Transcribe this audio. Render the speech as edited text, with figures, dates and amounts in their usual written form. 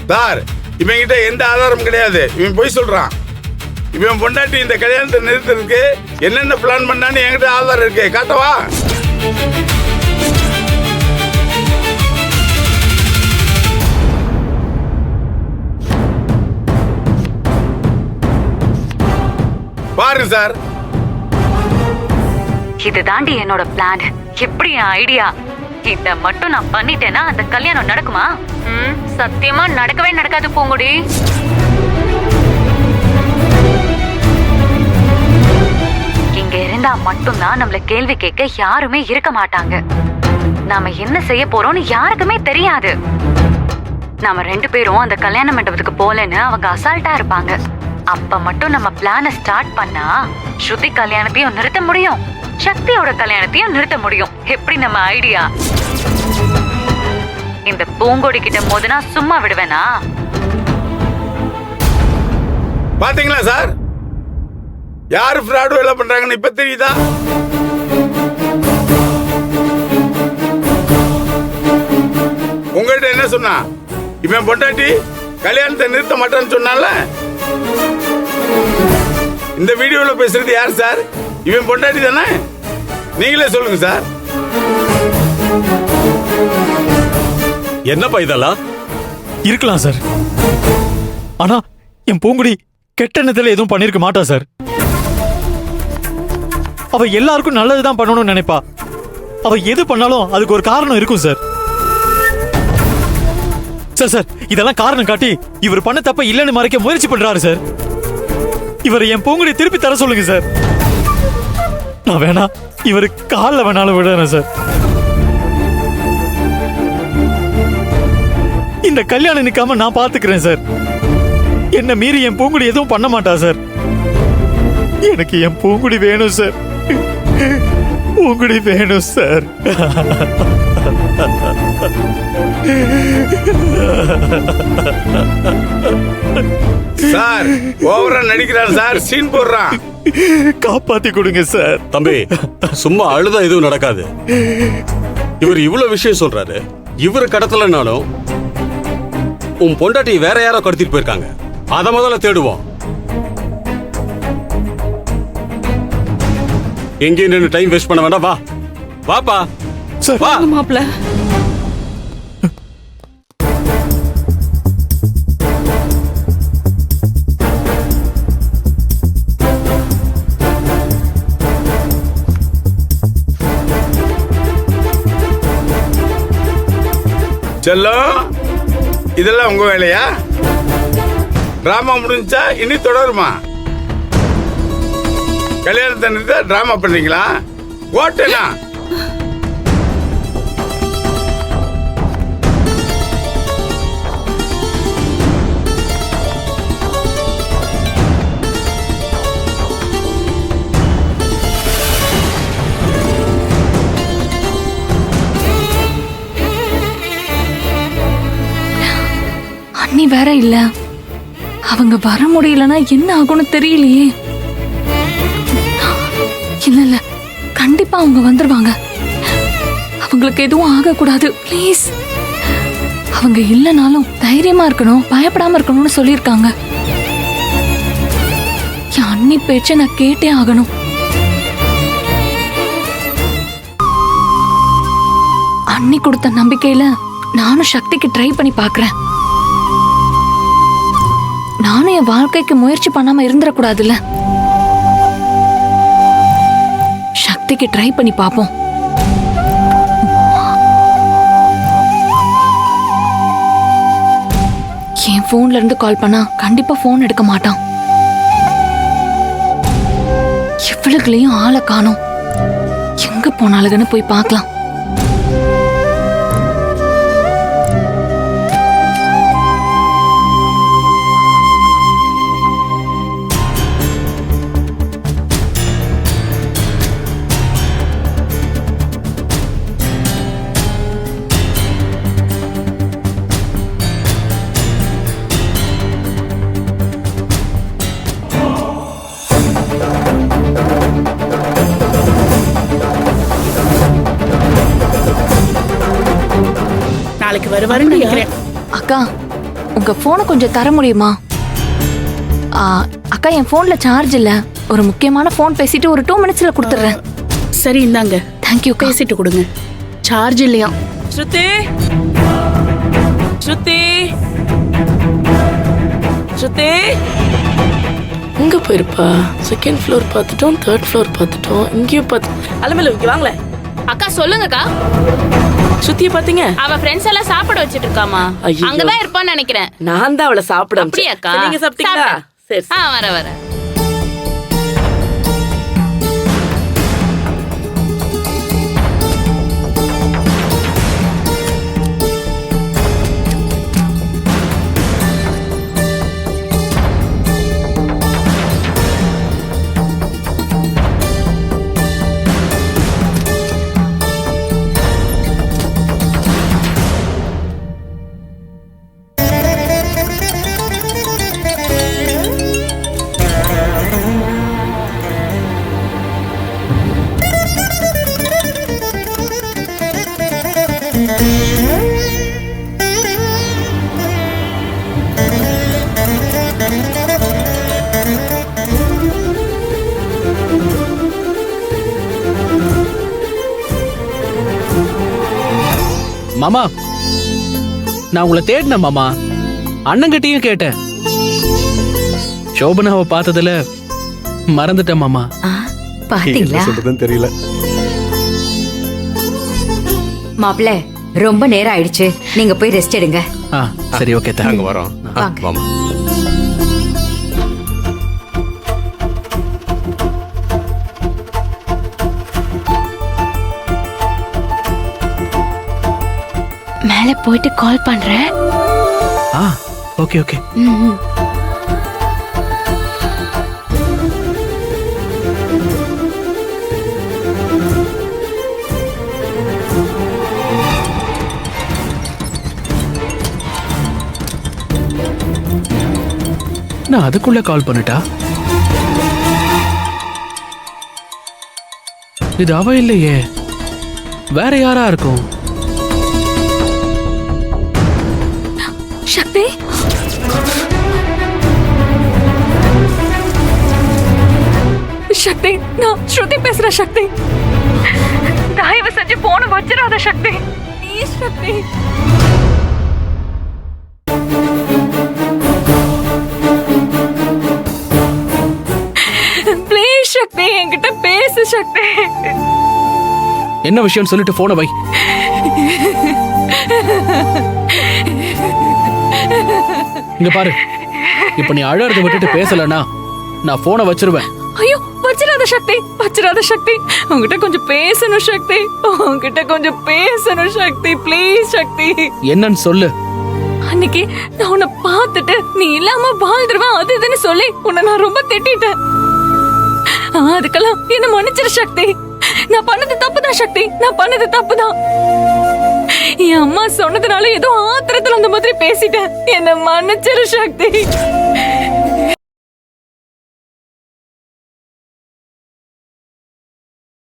Sir இவன் கிட்ட எந்த ஆதாரம் கிடையாது. இவன் பொய் சொல்றான். இவன் பொண்டாட்டி இந்த கல்யாணத்தை நிறுத்துறதுக்கு என்னென்ன பிளான் பண்ணான்னு என்கிட்ட ஆதாரம் இருக்கு. காட்டவா? பாருங்க சார். இது தாண்டி என்னோட பிளான். எப்படி என் ஐடியா? இத மட்டும் நான் பண்ணிட்டேன்னா அந்த கல்யாணம் நடக்குமா? சத்தியமா நடக்கவே நடக்காது பூங்குடி. இங்க இருந்தா மட்டும்தான் நம்மள கேள்வி கேட்க யாருமே இருக்க மாட்டாங்க. நாம என்ன செய்ய போறோம்னு யாருக்குமே தெரியாது. நாம 2 பேரும் அந்த கல்யாண மண்டபத்துக்கு போலன்னு அவங்க அசால்ட்டா இருப்பாங்க. அப்ப மட்டும் நம்ம பிளான ஸ்டார்ட் பண்ணா ஸ்ருதி கல்யாணத்தையும் நிறுத்த முடியும், சக்தியோட கல்யாணத்தையும் நிறுத்த முடியும். எப்படி நம்ம ஐடியா? இந்த பூங்கொடி கிட்ட மோதுனா சும்மா விடுவேனா? பாத்தீங்களா சார், யாரு ஃப்ராட் வேலை பண்றாங்கன்னு இப்ப தெரியுதா? உங்கள்கிட்ட என்ன சொன்னா? இவன் பொண்டாட்டி கல்யாணத்தை நிறுத்த மாட்டான்னு சொன்னால. இந்த வீடியோல பேசுறது யார் சார்? இவன் பொண்டாட்டி தானே? நீங்களே சொல்லுங்க சார். என்னப்பா இதெல்லாம்? இருக்கலாம் சார், ஆனா என் பூங்குடி கெட்ட எண்ணத்துல எதுவும் பண்ணிருக்க மாட்டா சார். அவ எல்லாருக்கும் நல்லதுதான் பண்ணணும்னு நினைப்பா. அவ எது பண்ணாலும் அதுக்கு ஒரு காரணம் இருக்கும் சார். சார் சார் இதெல்லாம் காரணம் காட்டி இவர் பண்ண தப்ப இல்லைன்னு மறைக்க முயற்சி பண்றாரு சார். இவரை என் பூங்குடி திருப்பி தர சொல்லுங்க சார். நான் வேணா இவரு காலில் வேணாலும் விடுறேன் சார். இந்த கல்யாணம் நிக்காம நான் பாத்துக்கிறேன் சார். என்ன மீறி என் பூங்குடி எதுவும் பண்ண மாட்டா சார். எனக்கு என் பூங்குடி வேணும் சார். பூங்குடி வேணும் சார். சார் ஓவரா நடிக்கிறான் சார். சீன் போடுறான். காப்பாத்தி கொடுங்க சார். தம்பி சும்மா அழுதா எதுவும் நடக்காது. இவர் இவ்வளவு விஷயம் சொல்றாரு. இவரு கடத்தலனாலும் உன் பொண்டாட்டி வேற யாரோ கடத்திட்டு போயிருக்காங்க. அத முதல்ல தேடுவோம். எங்கேயும் நின்று டைம் வேஸ்ட் பண்ண வேண்டாம். வா வாப்பா சார். வா மாப்ள. செல்லம், இதெல்லாம் உங்க வேலையா? டிராமா முடிஞ்சா இனி தொடருமா? கல்யாணத்தை நிறுத்த டிராமா பண்றீங்களா? ஓட்டேனா? அண்ணி வேற இல்ல. அவங்க வர முடியலன்னா என்ன ஆகும்னு தெரியலையே. இல்ல இல்ல, கண்டிப்பா அவங்க வந்துருவாங்க. அவங்களுக்கு எதுவும் ஆகக்கூடாது ப்ளீஸ். அவங்க இல்லனாலும் தைரியமா இருக்கணும், பயப்படாம இருக்கணும்னு சொல்லியிருக்காங்க. என் அண்ணி பேச்ச நான் கேட்டே ஆகணும். அண்ணி கொடுத்த நம்பிக்கையில நானும் சக்திக்கு ட்ரை பண்ணி பாக்குறேன். நானும் என் வாழ்க்கைக்கு முயற்சி பண்ணாம இருந்துடக்கூடாதுல்ல. சக்திக்கு ட்ரை பண்ணி பாப்போம். என் போன்ல இருந்து கால் பண்ணா கண்டிப்பா போன் எடுக்க மாட்டான். இவளுகளையும் ஆளை காணோம். எங்க போனாலுங்கன்னு போய் பார்க்கலாம். நாளைக்கு வருவாருன்னு நினைக்கிறேன். அக்கா, உங்க போனை கொஞ்சம் தர முடியுமா? அக்கா, என் போன்ல சார்ஜ் இல்ல. ஒரு முக்கியமான போன் பேசிட்டு ஒரு 2 மினிட்ஸ்ல கொடுத்துறேன். சரி இந்தாங்க, தேங்க்யூ. பேசிட்டு கொடுங்க. சார்ஜ் இல்லையா? ஸ்ருதி ஸ்ருதி ஸ்ருதி எங்க போயிருப்பா? 2nd ஃப்ளோர் பார்த்துட்டோம், 3rd ஃப்ளோர் பார்த்துட்டோம், இங்கேயும் பார்த்து. அலமேலு இங்க வாங்களே. அக்கா சொல்லுங்கக்கா. ஸ்ருதியை பாத்தீங்க? அவ ஃப்ரெண்ட்ஸ் எல்லாம் சாப்பிட வச்சிட்டு இருக்காமா. ஐயோ. அங்கதான் இருப்பான்னு நினைக்கிறேன். நான் தான் அவளை சாப்பிட அப்படியாக்கா? நீங்க சாப்பிட்டீங்களா? சரி வர வர. மாமா, நான் உங்களை தேடினேன் மாமா. அண்ணங்கிட்டையும் கேட்டேன். சோபனாவை பார்த்ததுல மறந்துட்டேன் மாமா. பாத்தீங்களா சொல்றதுன்னு தெரியல. மாப்பிள்ள, ரொம்ப நேரம் ஆயிடுச்சு. நீங்க போய் ரெஸ்ட் எடுங்க. சரி, ஓகே. நாங்க வரோம். வாமா. மேல போயிட்டு கால் பண்றேன். Okay okay. நான் அதுக்குள்ள கால் பண்ணிட்டா? இது அவ இல்லையே, வேற யாரா இருக்கும்? சக்தி, சக்தி, நான் ஸ்ருதி பேசுறேன். சக்தி, தயவு செஞ்சு போன வச்சிடாத சக்தி. Please Sakthi. ப்ளீஸ் சக்தி, என்கிட்ட பேசு சக்தி. என்ன விஷயம் சொல்லிட்டு போன வை. இங்க பாரு, இப்ப நீ அழறத விட்டுட்டு பேசலனா நான் போனை வச்சிருவேன். ஐயோ, வச்சிராத சக்தி, வச்சிராத சக்தி. உன்கிட்ட கொஞ்சம் பேசணும் சக்தி. உன்கிட்ட கொஞ்சம் பேசணும் சக்தி. ப்ளீஸ் சக்தி. என்னன்னு சொல்லு. அன்னைக்கு நான் உன்னை பார்த்துட்டு நீ இல்லாம வாழ்ந்துருவேன் அது இதுன்னு சொல்லி உன்னை நான் ரொம்ப திட்டிட்டேன். அதுக்கெல்லாம் என்ன மன்னிச்சிரு சக்தி. நான் பண்ணது தப்புதான் சக்தி, நான் பண்ணது தப்புதான். என் அம்மா சொன்னதுனால ஏதோ ஆத்திரத்துல அந்த மாதிரி பேசிட்டேன். என்ன மன்னிச்சிரு சக்தி.